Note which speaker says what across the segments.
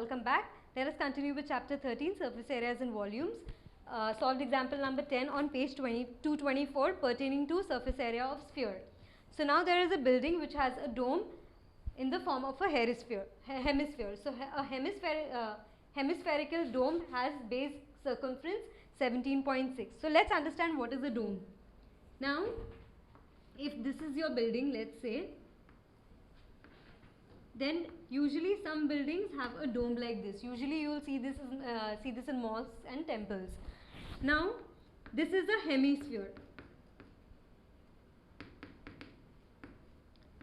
Speaker 1: welcome back. Let us continue with chapter 13, surface areas and volumes. Solved example number 10 on page 224 pertaining to surface area of sphere. So now there is a building which has a dome in the form of a hemisphere. So a hemispherical dome has base circumference 17.6. So let's understand what is a dome. Now if this is your building, let's say, then usually some buildings have a dome like this. Usually you will see this in mosques and temples. Now this is a hemisphere.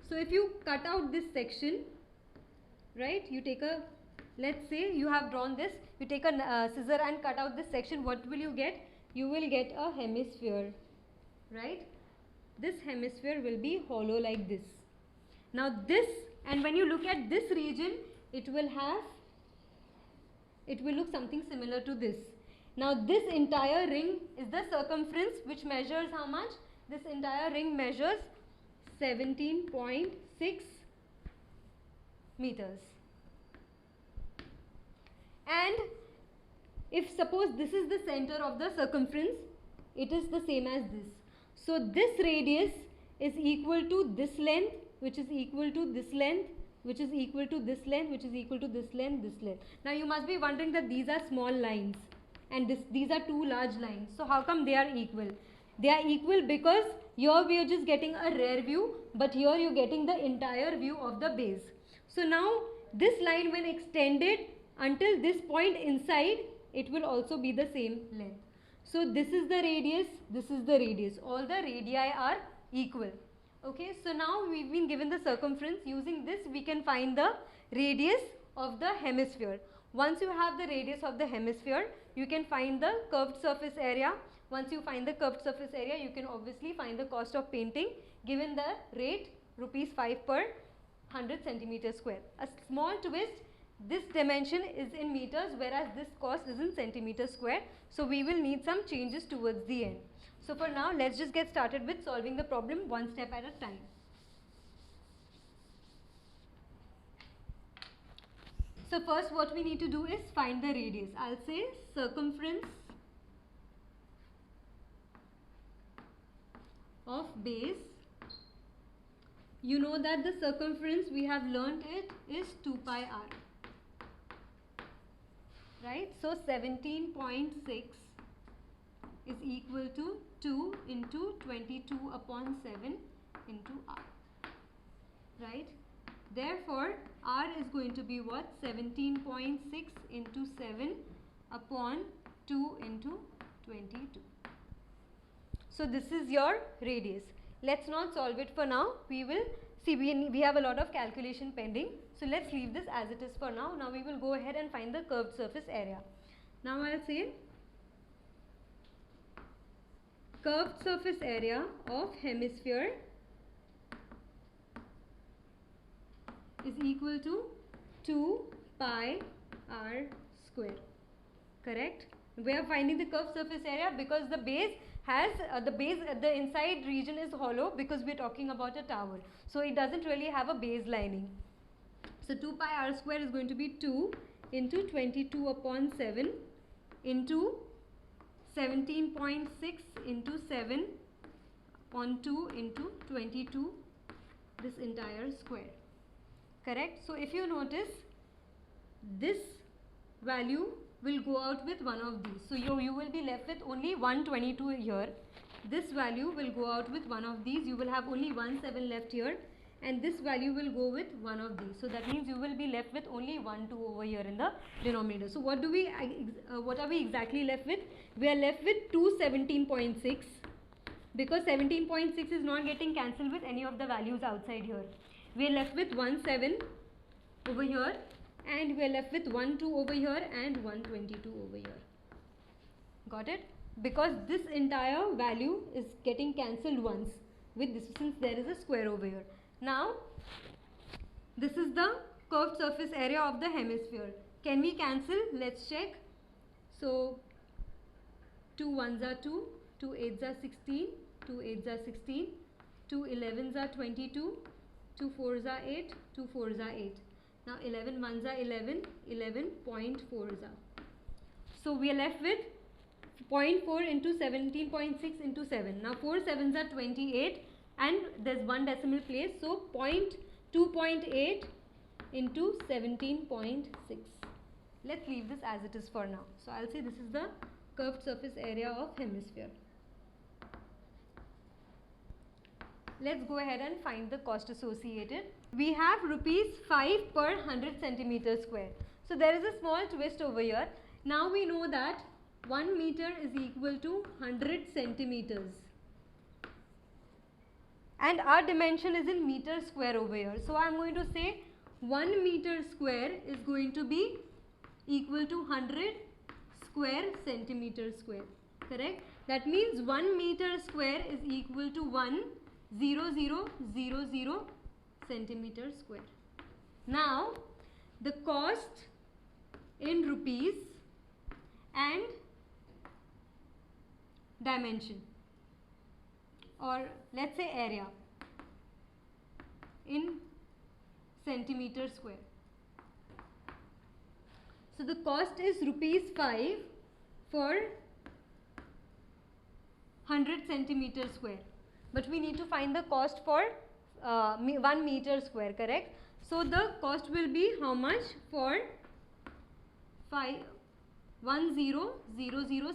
Speaker 1: So if you cut out this section, right, you take a, let's say you have drawn this, you take a scissor and cut out this section, what will you get? You will get a hemisphere, right? This hemisphere will be hollow like this. Now this, and when you look at this region, it will look something similar to this. Now this entire ring is the circumference which measures how much? This entire ring measures 17.6 meters. And if suppose this is the center of the circumference, it is the same as this. So this radius is equal to this length, which is equal to this length, which is equal to this length, which is equal to this length, this length. Now you must be wondering that these are small lines and these are two large lines. So how come they are equal? They are equal because here we are just getting a rear view, but here you are getting the entire view of the base. So now this line, when extended until this point inside, it will also be the same length. So this is the radius, this is the radius. All the radii are equal. Okay, so now we've been given the circumference. Using this we can find the radius of the hemisphere. Once you have the radius of the hemisphere, you can find the curved surface area. Once you find the curved surface area, you can obviously find the cost of painting given the rate ₹5 per 100 centimeter square. A small twist, this dimension is in meters whereas this cost is in centimeter square. So we will need some changes towards the end. So for now, let's just get started with solving the problem one step at a time. So first what we need to do is find the radius. I'll say circumference of base. You know that the circumference, we have learnt it, is 2 pi r. Right? So 17.6 is equal to 2 into 22 upon 7 into r. Right? Therefore, r is going to be what? 17.6 into 7 upon 2 into 22. So this is your radius. Let's not solve it for now. We will see, we have a lot of calculation pending. So let's leave this as it is for now. Now we will go ahead and find the curved surface area. Now I'll say curved surface area of hemisphere is equal to 2 pi r square. Correct? We are finding the curved surface area because the base has the inside region is hollow because we are talking about a tower. So it doesn't really have a base lining. So 2 pi r square is going to be 2 into 22 upon 7 into 17.6 into 7 upon 2 into 22, this entire square. Correct? So if you notice, this value will go out with one of these. So you will be left with only 122 here. This value will go out with one of these. You will have only 17 left here, and this value will go with one of these. So that means you will be left with only 1, 2 over here in the denominator. So what are we exactly left with? We are left with 217.6 because 17.6 is not getting cancelled with any of the values outside here. We are left with 17 over here, and we are left with 12 over here and 122 over here. Got it? Because this entire value is getting cancelled once with this, since there is a square over here. Now this is the curved surface area of the hemisphere. Can we cancel? Let's check. So 2 1s are 2, 2 8s are 16, 2 8s are 16, 2 11s are 22, 2 4s are 8, 2 4s are 8. Now 11 ones are 11, 11.4s are. So we are left with 0.4 into 17.6 into 7. Now 4 sevens are 28 and there's one decimal place. So 2.8 into 17.6. Let's leave this as it is for now. So I'll say this is the curved surface area of hemisphere. Let's go ahead and find the cost associated. We have rupees 5 per 100 centimeter square. So there is a small twist over here. Now we know that 1 meter is equal to 100 centimeters. And our dimension is in meter square over here. So I am going to say 1 meter square is going to be equal to 100 square centimeter square. Correct? That means 1 meter square is equal to 1,000 centimeter square. Now the cost in rupees and dimension, or let's say area, in centimeter square. So the cost is rupees 5 for 100 centimeter square, but we need to find the cost for 1 meter square, correct? So the cost will be how much for 1000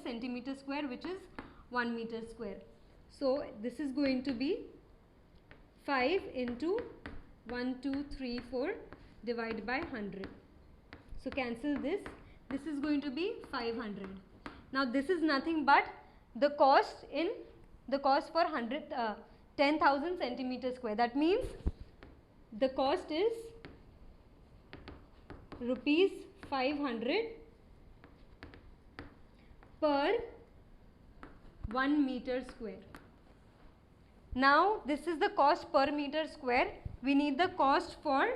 Speaker 1: centimeter square, which is 1 meter square. So this is going to be 5 into 1, 2, 3, 4 divided by 100. So cancel this. This is going to be 500. Now this is nothing but the cost for 10,000 centimeter square. That means the cost is rupees 500 per 1 meter square. Now this is the cost per meter square. We need the cost for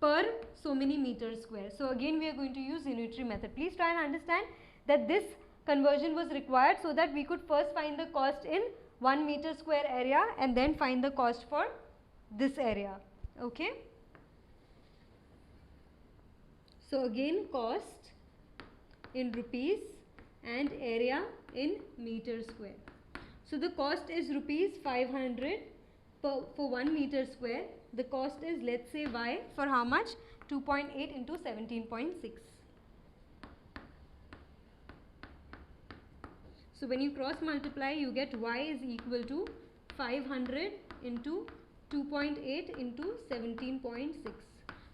Speaker 1: per so many meters square. So again we are going to use unitary method. Please try and understand that this conversion was required so that we could first find the cost in 1 meter square area and then find the cost for this area. Okay. So again, cost in rupees and area in meter square. So the cost is rupees 500 for 1 meter square. The cost is, let's say, y for how much? 2.8 into 17.6. So when you cross multiply, you get y is equal to 500 into 2.8 into 17.6.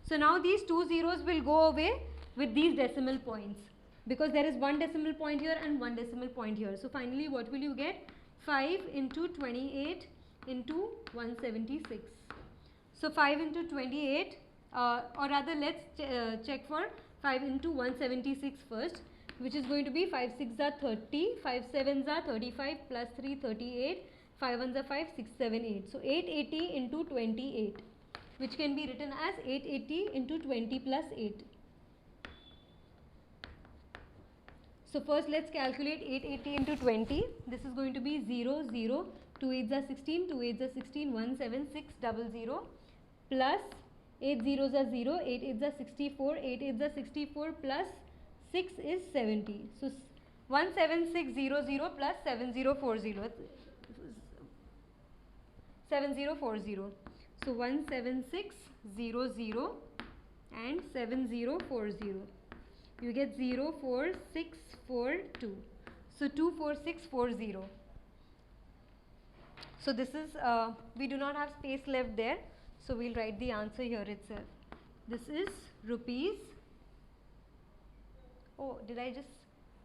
Speaker 1: So now these two zeros will go away with these decimal points, because there is one decimal point here and one decimal point here. So finally what will you get? 5 into 28 into 176. So 5 into 28, or rather let's check for 5 into 176 first, which is going to be 5 6 are 30, 5 7s are 35, plus 3 38, 5 1s are 5, 6 7 8. So 880 into 28, which can be written as 880 into 20 plus 8. So first let's calculate 880 into 20. This is going to be 0 0, 2 8s are 16, 2 8s are 16, 1 7 6 0 0, plus 8 zeros are 0, 8 8s are 64, 8 8s are 64, plus 6 is 70. So 17600 plus 7040. 7040. So 17600 and 7040. You get 04642. So 24640. So this is, we do not have space left there. So we'll write the answer here itself. This is rupees. Oh, did I just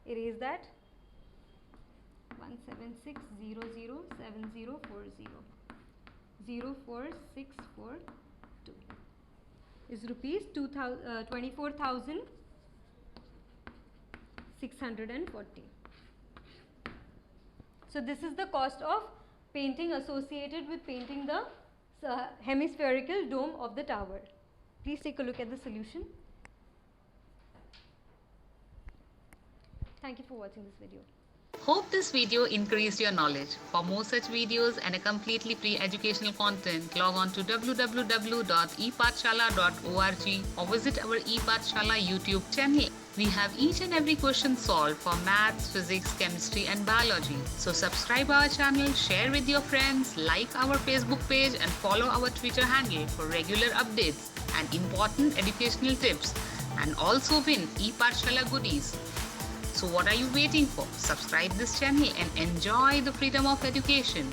Speaker 1: erase that? 17600 7040. 04642 is rupees 24,640. So this is the cost of painting associated with painting the hemispherical dome of the tower. Please take a look at the solution. Thank you for watching this video.
Speaker 2: Hope this video increased your knowledge. For more such videos and a completely free educational content, log on to www.epathshala.org or visit our ePathshala YouTube channel. We have each and every question solved for maths, physics, chemistry and biology. So subscribe our channel, share with your friends, like our Facebook page and follow our Twitter handle for regular updates and important educational tips, and also win ePathshala goodies. So what are you waiting for? Subscribe this channel and enjoy the freedom of education.